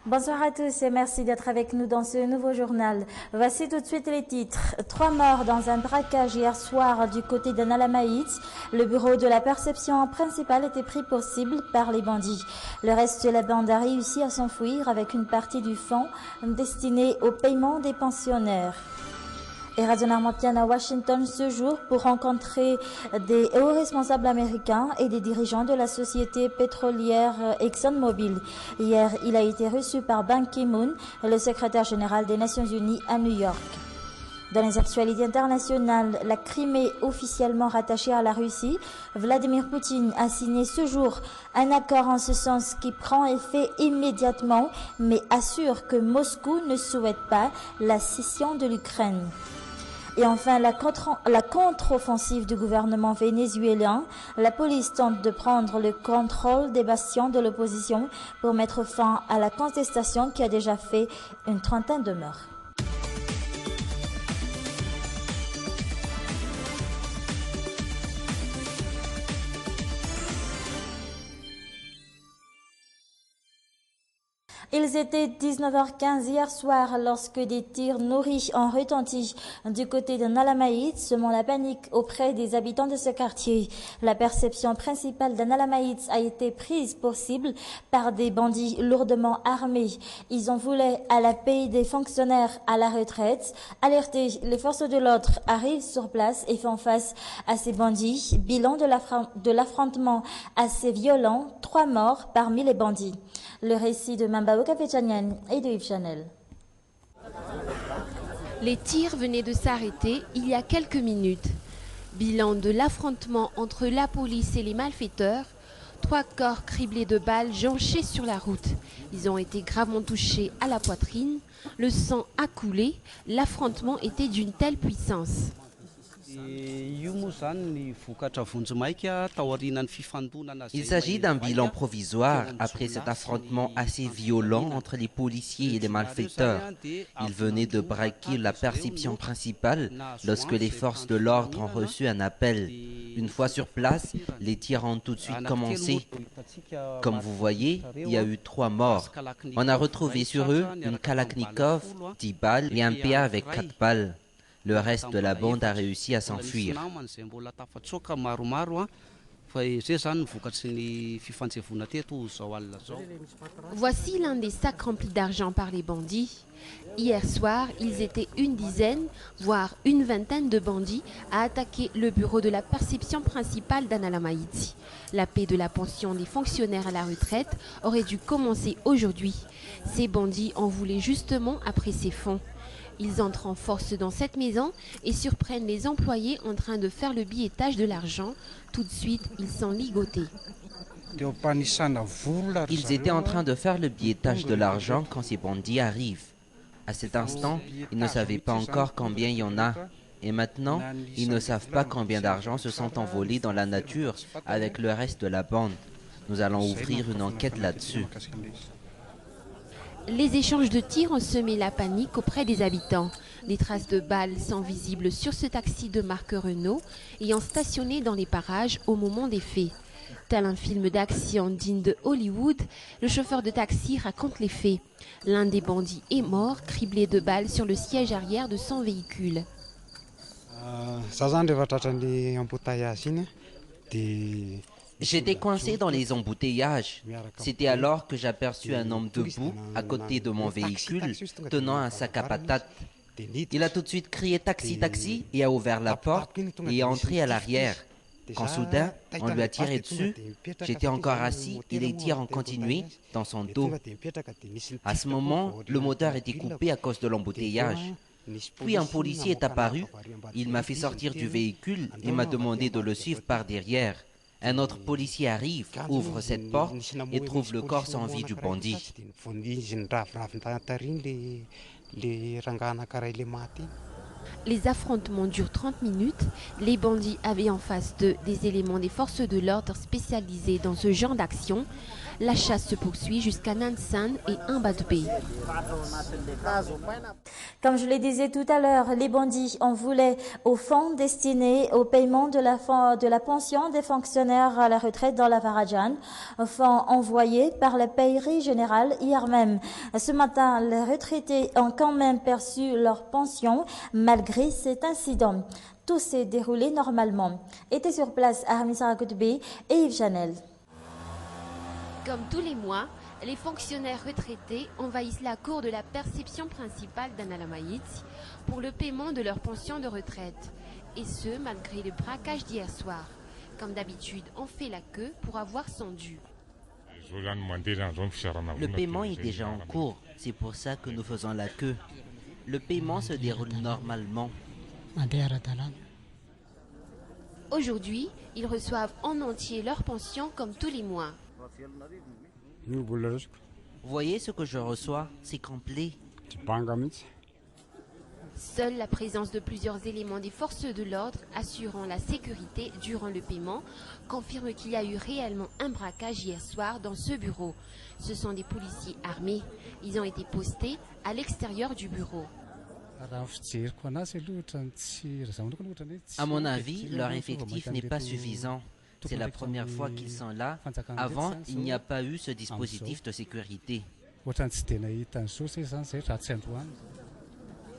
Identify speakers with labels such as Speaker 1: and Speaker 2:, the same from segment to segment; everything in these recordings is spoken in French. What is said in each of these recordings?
Speaker 1: Bonsoir à tous et merci d'être avec nous dans ce nouveau journal. Voici tout de suite les titres. 3 morts dans un braquage hier soir du côté d'Annalamaït. Le bureau de la perception principale était pris pour cible par les bandits. Le reste de la bande a réussi à s'enfuir avec une partie du fonds destiné au paiement des pensionnaires. Et Radio Armentienne à Washington ce jour pour rencontrer des hauts responsables américains et des dirigeants de la société pétrolière ExxonMobil. Hier, il a été reçu par Ban Ki-moon, le secrétaire général des Nations Unies à New York. Dans les actualités internationales, la Crimée officiellement rattachée à la Russie, Vladimir Poutine a signé ce jour un accord en ce sens qui prend effet immédiatement, mais assure que Moscou ne souhaite pas la scission de l'Ukraine. Et enfin, la contre-offensive du gouvernement vénézuélien. La police tente de prendre le contrôle des bastions de l'opposition pour mettre fin à la contestation qui a déjà fait une trentaine de morts. Ils étaient 19h15 hier soir lorsque des tirs nourris ont retenti du côté de Nalamaït, semant la panique auprès des habitants de ce quartier. La perception principale de Nalamaït a été prise pour cible par des bandits lourdement armés. Ils en voulaient à la paie des fonctionnaires à la retraite. Alertés, les forces de l'ordre arrivent sur place et font face à ces bandits. Bilan de l'affrontement assez violent, 3 morts parmi les bandits. Le récit de Mambao Kafechanian et de Yves Chanel.
Speaker 2: Les tirs venaient de s'arrêter il y a quelques minutes. Bilan de l'affrontement entre la police et les malfaiteurs. 3 corps criblés de balles jonchés sur la route. Ils ont été gravement touchés à la poitrine. Le sang a coulé. L'affrontement était d'une telle puissance.
Speaker 3: Il s'agit d'un bilan provisoire après cet affrontement assez violent entre les policiers et les malfaiteurs. Ils venaient de braquer la perception principale lorsque les forces de l'ordre ont reçu un appel. Une fois sur place, les tirs ont tout de suite commencé. Comme vous voyez, il y a eu 3 morts. On a retrouvé sur eux une Kalachnikov, 10 balles et un PA avec 4 balles. Le reste de la bande a réussi à s'enfuir.
Speaker 2: Voici l'un des sacs remplis d'argent par les bandits. Hier soir, ils étaient une dizaine, voire une vingtaine de bandits à attaquer le bureau de la perception principale d'Annalamaït. La paie de la pension des fonctionnaires à la retraite aurait dû commencer aujourd'hui. Ces bandits en voulaient justement après ces fonds. Ils entrent en force dans cette maison et surprennent les employés en train de faire le billettage de l'argent. Tout de suite, ils sont ligotés.
Speaker 3: Ils étaient en train de faire le billettage de l'argent quand ces bandits arrivent. À cet instant, ils ne savaient pas encore combien il y en a. Et maintenant, ils ne savent pas combien d'argent se sont envolés dans la nature avec le reste de la bande. Nous allons ouvrir une enquête là-dessus.
Speaker 2: Les échanges de tirs ont semé la panique auprès des habitants. Des traces de balles sont visibles sur ce taxi de marque Renault ayant stationné dans les parages au moment des faits. Tel un film d'action digne de Hollywood, le chauffeur de taxi raconte les faits. L'un des bandits est mort, criblé de balles sur le siège arrière de son véhicule.
Speaker 3: J'étais coincé dans les embouteillages. C'était alors que j'aperçus un homme debout à côté de mon véhicule, tenant un sac à patates. Il a tout de suite crié « taxi, taxi » et a ouvert la porte et est entré à l'arrière. Quand soudain, on lui a tiré dessus, j'étais encore assis et les tirs ont continué dans son dos. À ce moment, le moteur était coupé à cause de l'embouteillage. Puis un policier est apparu, il m'a fait sortir du véhicule et m'a demandé de le suivre par derrière. Un autre policier arrive, ouvre cette porte et trouve le corps sans vie du bandit.
Speaker 2: Les affrontements durent 30 minutes. Les bandits avaient en face d'eux des éléments des forces de l'ordre spécialisés dans ce genre d'action. La chasse se poursuit jusqu'à Nansan et Mbadoué.
Speaker 1: Comme je le disais tout à l'heure, les bandits en voulaient au fonds destiné au paiement de la pension des fonctionnaires à la retraite dans la Varadjan, fonds envoyé par la paierie générale hier même. Ce matin, les retraités ont quand même perçu leur pension malgré cet incident. Tout s'est déroulé normalement. Étaient sur place Armi Sarakoutbé et Yves Chanel.
Speaker 2: Comme tous les mois, les fonctionnaires retraités envahissent la cour de la perception principale d'Analamaït pour le paiement de leur pension de retraite. Et ce, malgré le braquage d'hier soir. Comme d'habitude, on fait la queue pour avoir son dû.
Speaker 3: Le paiement est déjà en cours, c'est pour ça que nous faisons la queue. Le paiement se déroule normalement.
Speaker 2: Aujourd'hui, ils reçoivent en entier leur pension comme tous les mois.
Speaker 3: Voyez ce que je reçois, c'est complet.
Speaker 2: Seule la présence de plusieurs éléments des forces de l'ordre assurant la sécurité durant le paiement confirme qu'il y a eu réellement un braquage hier soir dans ce bureau. Ce sont des policiers armés. Ils ont été postés à l'extérieur du bureau.
Speaker 3: À mon avis, leur effectif n'est pas suffisant. C'est la première fois qu'ils sont là. Avant, il n'y a pas eu ce dispositif de sécurité.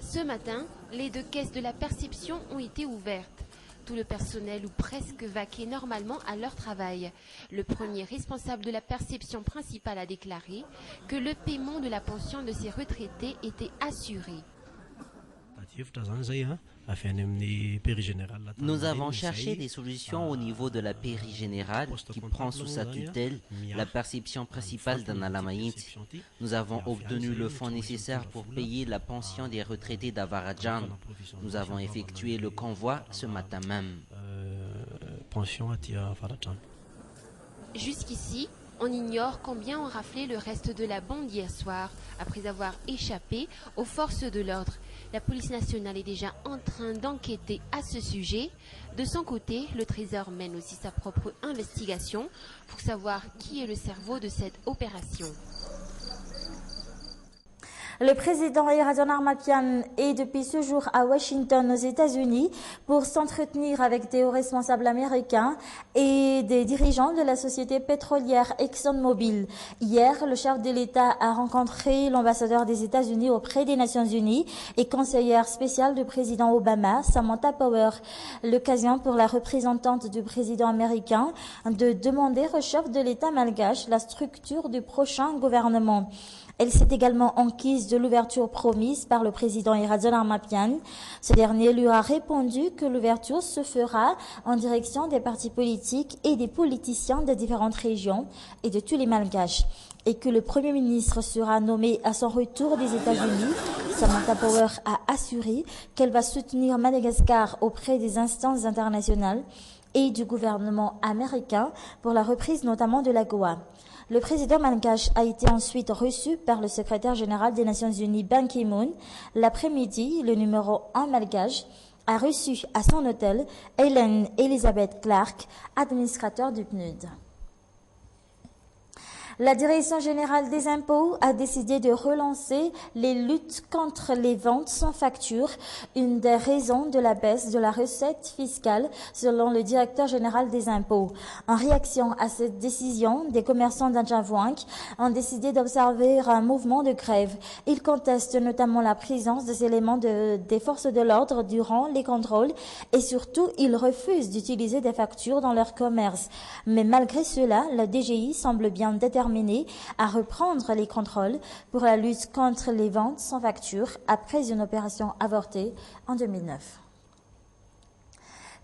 Speaker 2: Ce matin, les 2 caisses de la perception ont été ouvertes. Tout le personnel ou presque vaquait normalement à leur travail. Le premier responsable de la perception principale a déclaré que le paiement de la pension de ces retraités était assuré.
Speaker 3: Nous avons cherché des solutions au niveau de la pairie générale qui prend sous sa tutelle la perception principale d'Analamaït. Nous avons obtenu le fonds nécessaire pour payer la pension des retraités d'Avaradjan. Nous avons effectué le convoi ce matin même.
Speaker 2: Jusqu'ici, on ignore combien ont raflé le reste de la bande hier soir, après avoir échappé aux forces de l'ordre. La police nationale est déjà en train d'enquêter à ce sujet. De son côté, le Trésor mène aussi sa propre investigation pour savoir qui est le cerveau de cette opération.
Speaker 1: Le président Iradjon Armapian est depuis ce jour à Washington aux États-Unis pour s'entretenir avec des hauts responsables américains et des dirigeants de la société pétrolière ExxonMobil. Hier, le chef de l'État a rencontré l'ambassadeur des États-Unis auprès des Nations Unies et conseillère spéciale du président Obama, Samantha Power. L'occasion pour la représentante du président américain de demander au chef de l'État malgache la structure du prochain gouvernement. Elle s'est également enquise de l'ouverture promise par le président Iradjon Armapian. Ce dernier lui a répondu que l'ouverture se fera en direction des partis politiques et des politiciens des différentes régions et de tous les Malgaches, et que le Premier ministre sera nommé à son retour des États-Unis. Samantha Power a assuré qu'elle va soutenir Madagascar auprès des instances internationales et du gouvernement américain pour la reprise notamment de l'AGOA. Le président malgache a été ensuite reçu par le secrétaire général des Nations Unies Ban Ki-moon. L'après-midi, le numéro 1 malgache a reçu à son hôtel Hélène Elizabeth Clark, administrateur du PNUD. La Direction générale des impôts a décidé de relancer les luttes contre les ventes sans facture, une des raisons de la baisse de la recette fiscale selon le directeur général des impôts. En réaction à cette décision, des commerçants d'Andjavouank ont décidé d'observer un mouvement de grève. Ils contestent notamment la présence des éléments des forces de l'ordre durant les contrôles et surtout, ils refusent d'utiliser des factures dans leur commerce. Mais malgré cela, la DGI semble bien déterminée à reprendre les contrôles pour la lutte contre les ventes sans facture après une opération avortée en 2009.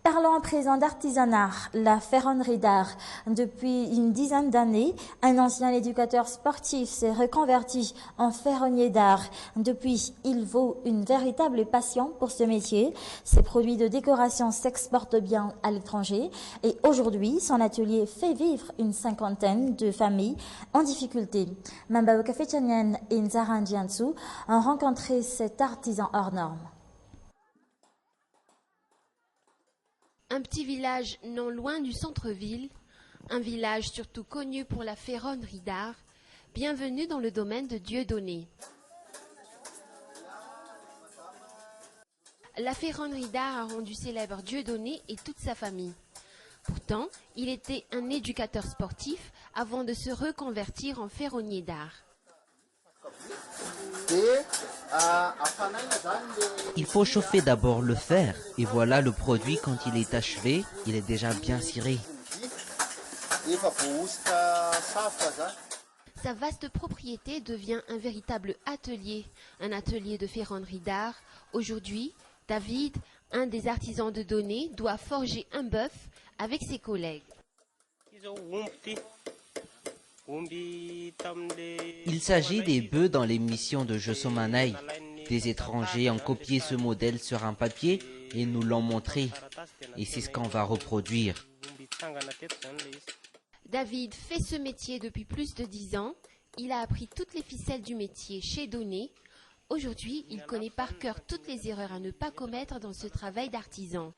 Speaker 1: Parlons à présent d'artisanat, la ferronnerie d'art. Depuis une dizaine d'années, un ancien éducateur sportif s'est reconverti en ferronnier d'art. Depuis, il vaut une véritable passion pour ce métier. Ses produits de décoration s'exportent bien à l'étranger et aujourd'hui, son atelier fait vivre une 50aine de familles en difficulté. Mambao Kafechanyan et Nzaran Jiansu ont rencontré cet artisan hors norme.
Speaker 2: Un petit village non loin du centre-ville, un village surtout connu pour la ferronnerie d'art. Bienvenue dans le domaine de Dieudonné. La ferronnerie d'art a rendu célèbre Dieudonné et toute sa famille. Pourtant, il était un éducateur sportif avant de se reconvertir en ferronnier d'art.
Speaker 3: Il faut chauffer d'abord le fer et voilà le produit quand il est achevé, il est déjà bien ciré.
Speaker 2: Sa vaste propriété devient un véritable atelier, un atelier de ferronnerie d'art. Aujourd'hui, David, un des artisans de Donné, doit forger un bœuf avec ses collègues.
Speaker 3: Il s'agit des bœufs dans l'émission de Je Somanaï. Des étrangers ont copié ce modèle sur un papier et nous l'ont montré. Et c'est ce qu'on va reproduire.
Speaker 2: David fait ce métier depuis plus de 10 ans. Il a appris toutes les ficelles du métier chez Donné. Aujourd'hui, il connaît par cœur toutes les erreurs à ne pas commettre dans ce travail d'artisan.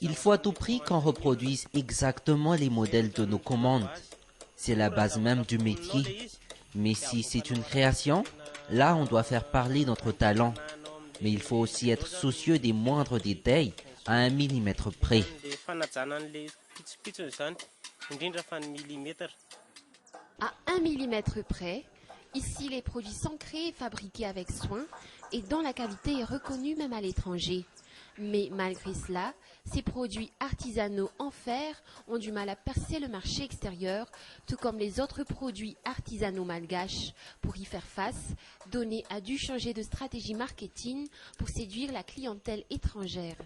Speaker 3: Il faut à tout prix qu'on reproduise exactement les modèles de nos commandes. C'est la base même du métier. Mais si c'est une création, là on doit faire parler notre talent. Mais il faut aussi être soucieux des moindres détails à 1 millimètre près.
Speaker 2: À 1 millimètre près, ici les produits sont créés et fabriqués avec soin et dont la qualité est reconnue même à l'étranger. Mais malgré cela, ces produits artisanaux en fer ont du mal à percer le marché extérieur, tout comme les autres produits artisanaux malgaches. Pour y faire face, Donné a dû changer de stratégie marketing pour séduire la clientèle étrangère.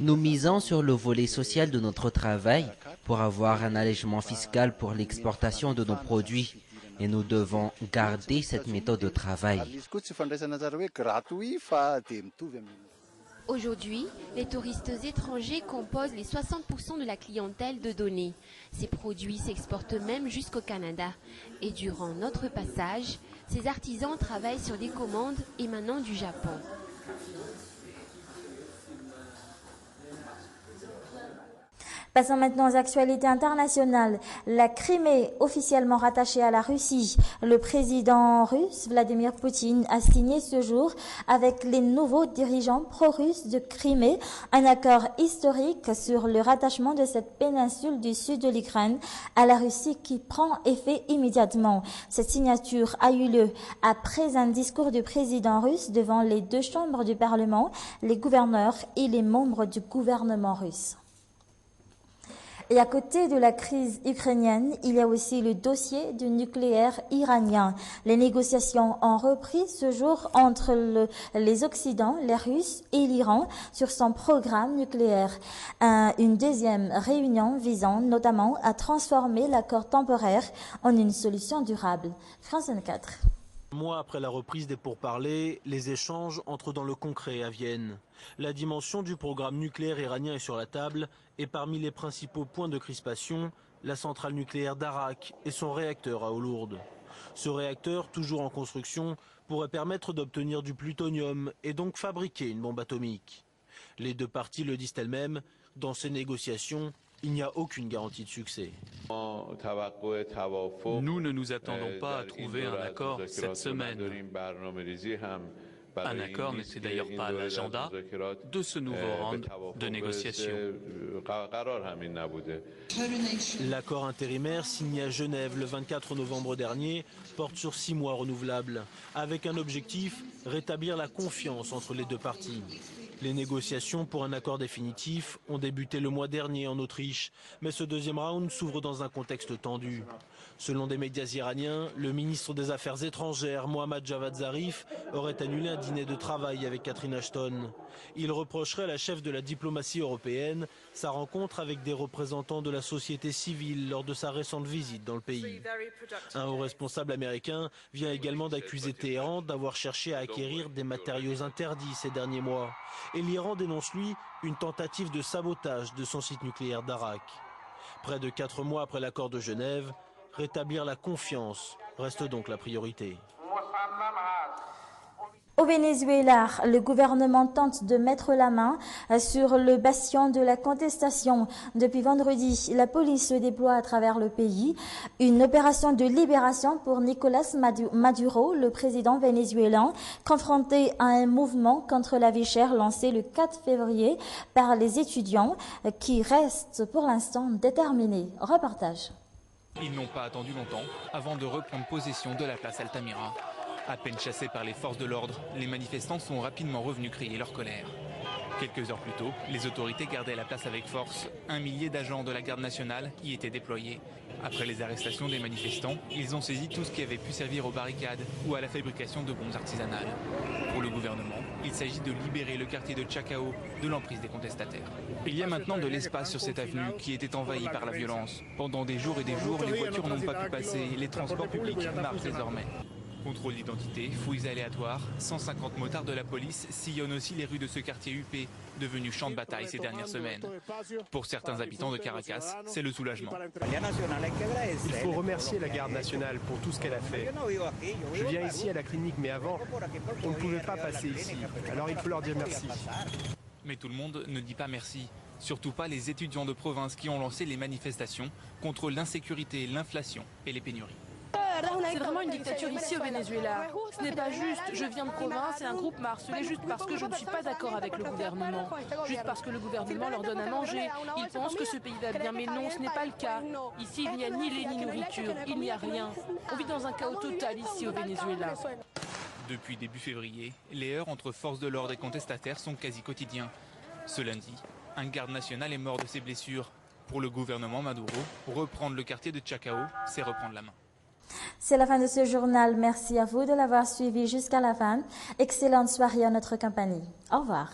Speaker 3: Nous misons sur le volet social de notre travail pour avoir un allègement fiscal pour l'exportation de nos produits. Et nous devons garder cette méthode de travail.
Speaker 2: Aujourd'hui, les touristes étrangers composent les 60% de la clientèle de Donné. Ces produits s'exportent même jusqu'au Canada. Et durant notre passage, ces artisans travaillent sur des commandes émanant du Japon.
Speaker 1: Passons maintenant aux actualités internationales. La Crimée, officiellement rattachée à la Russie, le président russe Vladimir Poutine a signé ce jour avec les nouveaux dirigeants pro-russes de Crimée un accord historique sur le rattachement de cette péninsule du sud de l'Ukraine à la Russie qui prend effet immédiatement. Cette signature a eu lieu après un discours du président russe devant les 2 chambres du Parlement, les gouverneurs et les membres du gouvernement russe. Et à côté de la crise ukrainienne, il y a aussi le dossier du nucléaire iranien. Les négociations ont repris ce jour entre les Occidents, les Russes et l'Iran sur son programme nucléaire. Une deuxième réunion visant notamment à transformer l'accord temporaire en une solution durable. France 24.
Speaker 4: Un mois après la reprise des pourparlers, les échanges entrent dans le concret à Vienne. La dimension du programme nucléaire iranien est sur la table et parmi les principaux points de crispation, la centrale nucléaire d'Arak et son réacteur à eau lourde. Ce réacteur, toujours en construction, pourrait permettre d'obtenir du plutonium et donc fabriquer une bombe atomique. Les 2 parties le disent elles-mêmes, dans ces négociations, il n'y a aucune garantie de succès.
Speaker 5: Nous ne nous attendons pas à trouver un accord cette semaine. Un accord n'était d'ailleurs pas à l'agenda de ce nouveau round de négociations.
Speaker 4: L'accord intérimaire signé à Genève le 24 novembre dernier porte sur 6 mois renouvelables, avec un objectif, rétablir la confiance entre les 2 parties. Les négociations pour un accord définitif ont débuté le mois dernier en Autriche, mais ce deuxième round s'ouvre dans un contexte tendu. Selon des médias iraniens, le ministre des Affaires étrangères, Mohammad Javad Zarif, aurait annulé un dîner de travail avec Catherine Ashton. Il reprocherait à la chef de la diplomatie européenne sa rencontre avec des représentants de la société civile lors de sa récente visite dans le pays. Un haut responsable américain vient également d'accuser Téhéran d'avoir cherché à acquérir des matériaux interdits ces derniers mois. Et l'Iran dénonce, lui, une tentative de sabotage de son site nucléaire d'Arak. Près de 4 mois après l'accord de Genève, rétablir la confiance reste donc la priorité.
Speaker 1: Au Venezuela, le gouvernement tente de mettre la main sur le bastion de la contestation. Depuis vendredi, la police se déploie à travers le pays. Une opération de libération pour Nicolás Maduro, le président vénézuélien, confronté à un mouvement contre la vie chère lancé le 4 février par les étudiants qui restent pour l'instant déterminés. Reportage.
Speaker 6: Ils n'ont pas attendu longtemps avant de reprendre possession de la place Altamira. À peine chassés par les forces de l'ordre, les manifestants sont rapidement revenus crier leur colère. Quelques heures plus tôt, les autorités gardaient la place avec force. 1 millier d'agents de la garde nationale y étaient déployés. Après les arrestations des manifestants, ils ont saisi tout ce qui avait pu servir aux barricades ou à la fabrication de bombes artisanales. Pour le gouvernement, il s'agit de libérer le quartier de Chacao de l'emprise des contestataires. Il y a maintenant de l'espace sur cette avenue qui était envahie par la violence. Pendant des jours et des jours, les voitures n'ont pas pu passer, les transports publics marchent désormais. Contrôle d'identité, fouilles aléatoires, 150 motards de la police sillonnent aussi les rues de ce quartier huppé, devenu champ de bataille ces dernières semaines. Pour certains habitants de Caracas, c'est le soulagement.
Speaker 7: Il faut remercier la garde nationale pour tout ce qu'elle a fait. Je viens ici à la clinique, mais avant, on ne pouvait pas passer ici. Alors il faut leur dire merci.
Speaker 6: Mais tout le monde ne dit pas merci. Surtout pas les étudiants de province qui ont lancé les manifestations contre l'insécurité, l'inflation et les pénuries.
Speaker 8: C'est vraiment une dictature ici au Venezuela. Ce n'est pas juste, je viens de province et un groupe m'a harcelé juste parce que je ne suis pas d'accord avec le gouvernement. Juste parce que le gouvernement leur donne à manger. Ils pensent que ce pays va bien, mais non, ce n'est pas le cas. Ici, il n'y a ni lait ni nourriture, il n'y a rien. On vit dans un chaos total ici au Venezuela.
Speaker 6: Depuis début février, les heurts entre forces de l'ordre et contestataires sont quasi quotidiens. Ce lundi, un garde national est mort de ses blessures. Pour le gouvernement Maduro, reprendre le quartier de Chacao, c'est reprendre la main.
Speaker 1: C'est la fin de ce journal. Merci à vous de l'avoir suivi jusqu'à la fin. Excellente soirée à notre compagnie. Au revoir.